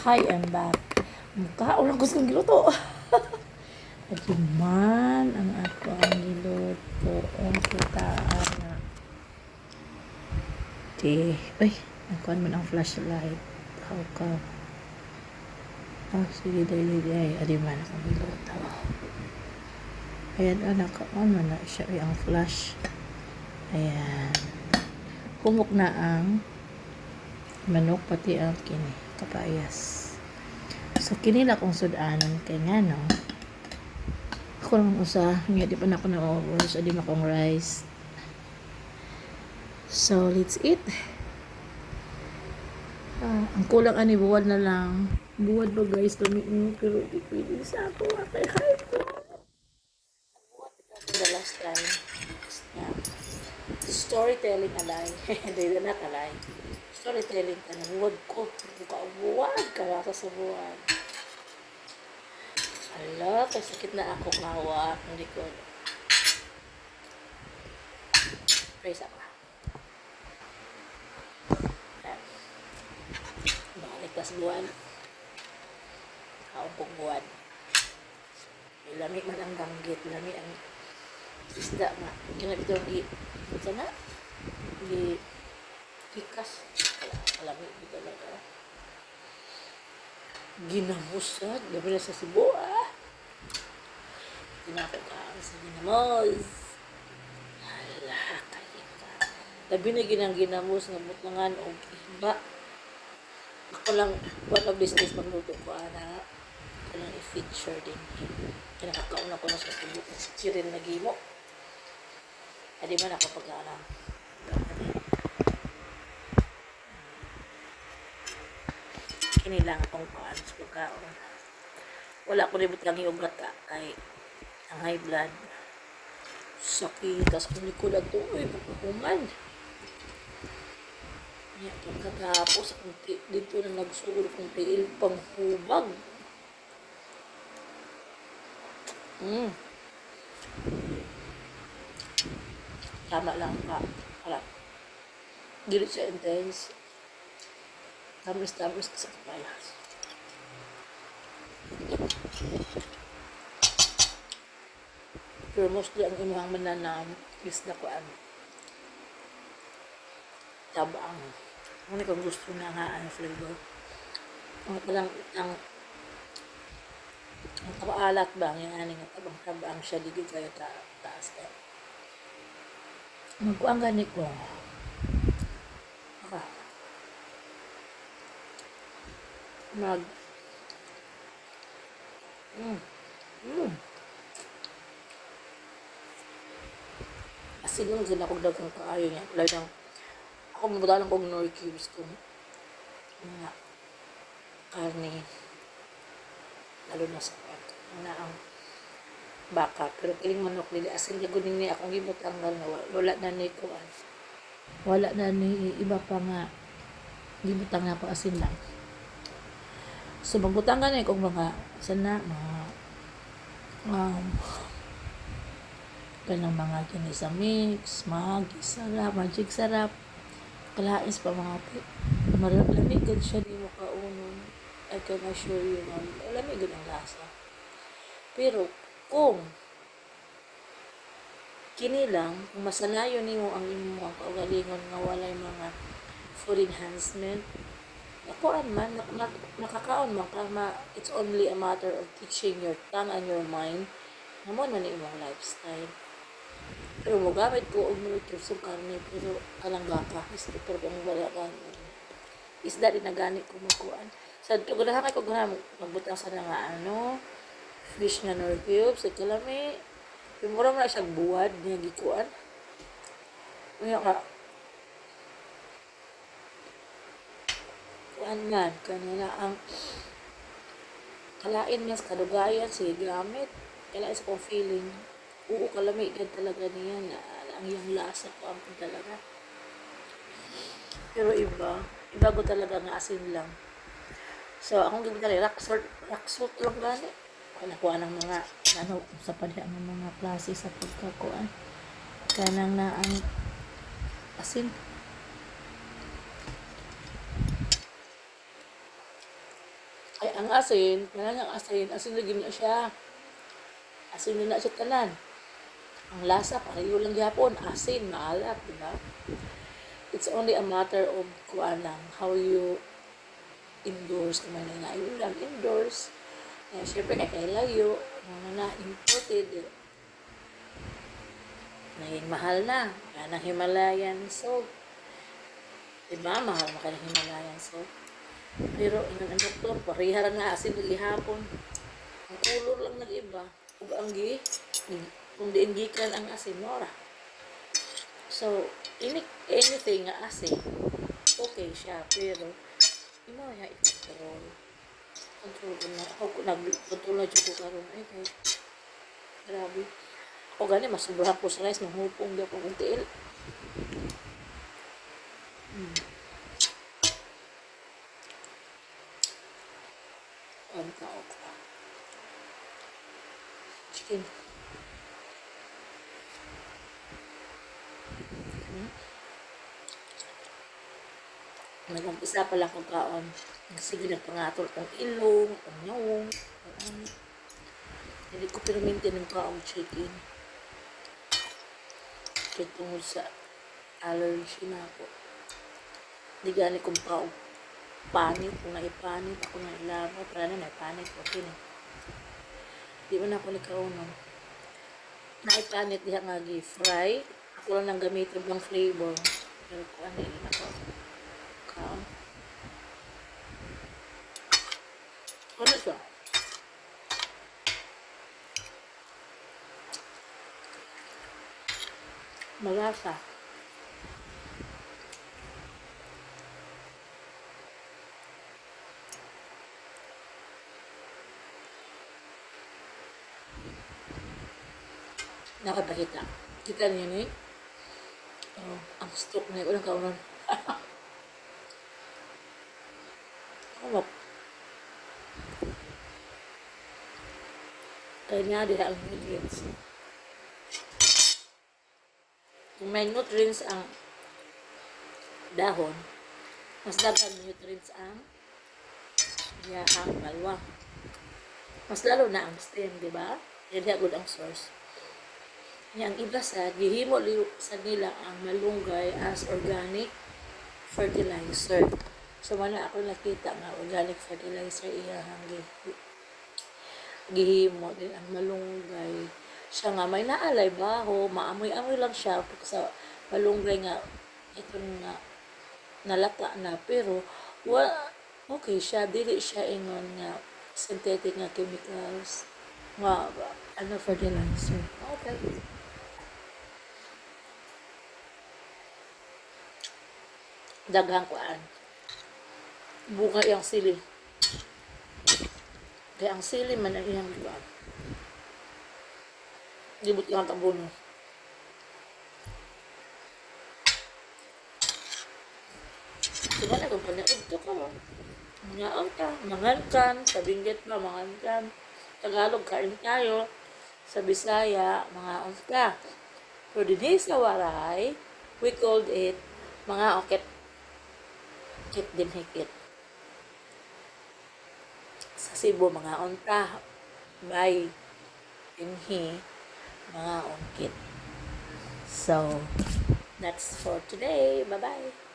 Hi, I'm back. Mukha, ulang gusto kong giluto. Aduman, ang ato ang giluto. Ang kita na. Uy, nakuhan man ang flashlight. How ka? Sige, dali. Aduman, akong giluto. Ayan, anak, man na siya ang flash. Ayan. Humok na ang manok, pati ang kini, kapayas. So, kinila kong sudanon kay nga, no? Ako naman usa, nga di pa na ako na-over, so di makong rice. So, let's eat. Ang kulang ani, buwad na lang. Buwad ba guys, kami pero di pwede sa ako. Kay hype ko. Buwad ito the last time. Yeah. Storytelling alay. Hindi na alay. Storytelling ka na. Buwad ko. Buwad ka sa buwad. Ala, kay sakit na ako ngawa. Hindi ko. Praise ako. Balik tas buwan. Kaong kong buwan. Lami man ang banggit. Lami ang isda nga. Ginag itong sana? Gikas. Lami dito talaga. Ginamusad. Gabi na sa Cebu, Ginako sa ginamos. Hala, kayo ka. Labi na ginamos nga butlangan o iba. Ako lang, one of these days magluto ko, ako lang i-feature din. Kinakakauna ko na sa Cebu. Si rin nagimo. Di man ako pag-alam. Kinilang akong paan sa pagkaon. Wala ko ribot kang iugat kay ang high blood. Sakit. Tapos kung likod ang tuloy, pagkakungan. Pagkatapos, dito na nagsulod kong tiil pang hubag. Tama lang ka. Harap. Dili siya intense. Tamis-tamis ka sa kapayas. Pero mostly ang imuhang mananam is na kuan. Tabang. Ano kung gusto na nga ang flavor. Ang kapaalat ba ang ani nga tabang siya digid kayo taas ka. Magkuang gani ko. Asin lang sila kong dagang kaayo niya. Lang ako mabadalang kong nor cubes ko. Mga karne. Lalo na sa na ang baka. Pero kiling manok nila. Asin gagunin niya akong gibot ang wala na ni ko. Wala na ni iba pa nga. Gibot ang nga pa asin lang. So, magbutang ka na kung mga kanang mga kinisa mix, magic sarap, kalais pa mga malamig siya di mo kaunon. I can assure you, malamig ang lasa. Pero, kung kini lang, kung masanayon nimo ang imong kaugalingon nga walay mga food enhancement, ako man, nakakaon man ka, it's only a matter of teaching your tongue and your mind na mo man imong lifestyle. Pero mo gamit ko og nutritious karne pero alang baka gusto pero kung wala ka isda din na gani ko makuan. Sad ko ganahan ko ganahan magbutang sa nga fish nga nor cubes sa kalami. Pero mura man siya buwad niya gikuan. Unya ka man kanina ang kalain niya sa kadugayan sige gamit kalain sa kong feeling kalami gan talaga niya na ang iyang lasa ko ang talaga pero iba ko talaga nga asin lang so akong gibigay rock salt lang gani nakuha ng mga sa padya ng mga klase sa pagkakuan kanang na ang asin Ay, ang asin lagi na siya. Asin na siya tanan. Ang lasa, pareho lang gyapon, asin, maalat, di ba? It's only a matter of kuan lang, how you indoors, kung may nangayon lang indoors. Siyempre, kailayo, mga na imported, naging mahal na. Kaya ng Himalayan salt. Diba? Mahal na kaya ng Himalayan salt. Pero, ang doktor, pareha nga asin ihapon. Ang kulor lang nag-iba. Ug ang kung diin gikan ang asin, mora. So, anything nga asin, okay siya. Pero, imo nga i-control. Control ko na. Ako nag-control na dyan ko karoon. Ay, kay, grabe. Ako gani, masubrahan ko sa rice, manghupong di ako kung tiil. Ang tao ko. Chicken. Nag-umpisa pala kong kaon. Sige, nagpangatol kong ilong, kong nyawong, kung ano. Hindi ko pinamintin ng kaong chicken. Kaya tungkol sa allergy na ako. Hindi gani kong kaong panit. Kung naipanit, ako na ilaba. Para na naipanit, okay na. Di mo na ako nagkaunan. Naipanit diha nga gi-fry. Ako lang nang gamitin ng flavor. Pero kung ano yun ako. Kaon. Ano siya? Malasa. Nakapakita. Kita niyo ni? Oh, ang stroke na yun. Ang kaunan. Ano? Kaya nga diha ang nutrients. Kung may nutrients ang dahon, mas dagang nutrients ang ang balwa. Mas lalo na ang stem, di ba? Yan good ang source. Yang iba sa gihimo sa nila ang malunggay as organic fertilizer. So mana ako nakita nga organic fertilizer iyahang gihimo din ang malunggay. Siya nga may naalay baho, maamoy-amoy lang siya sa malunggay nga ito nga nalata na pero okay siya, dili siya ingon nga synthetic nga chemicals nga ano fertilizer. Okay. Daghang kuan. Buka yung sili. Kaya ang sili man ang iyang kuan. Libot lang tabuno. Diba na kung panood ka mo? Mangaan ka, mangankan, sa Benguet pa, mangankan. Tagalog, kain tayo. Sa Bisaya, mangaon ka. Pero din sa Waray, we called it mga okit. Kit din hikit. Sa Cebu, mga onta. Bay. Inhi. Mga onkit. So, that's for today. Bye-bye.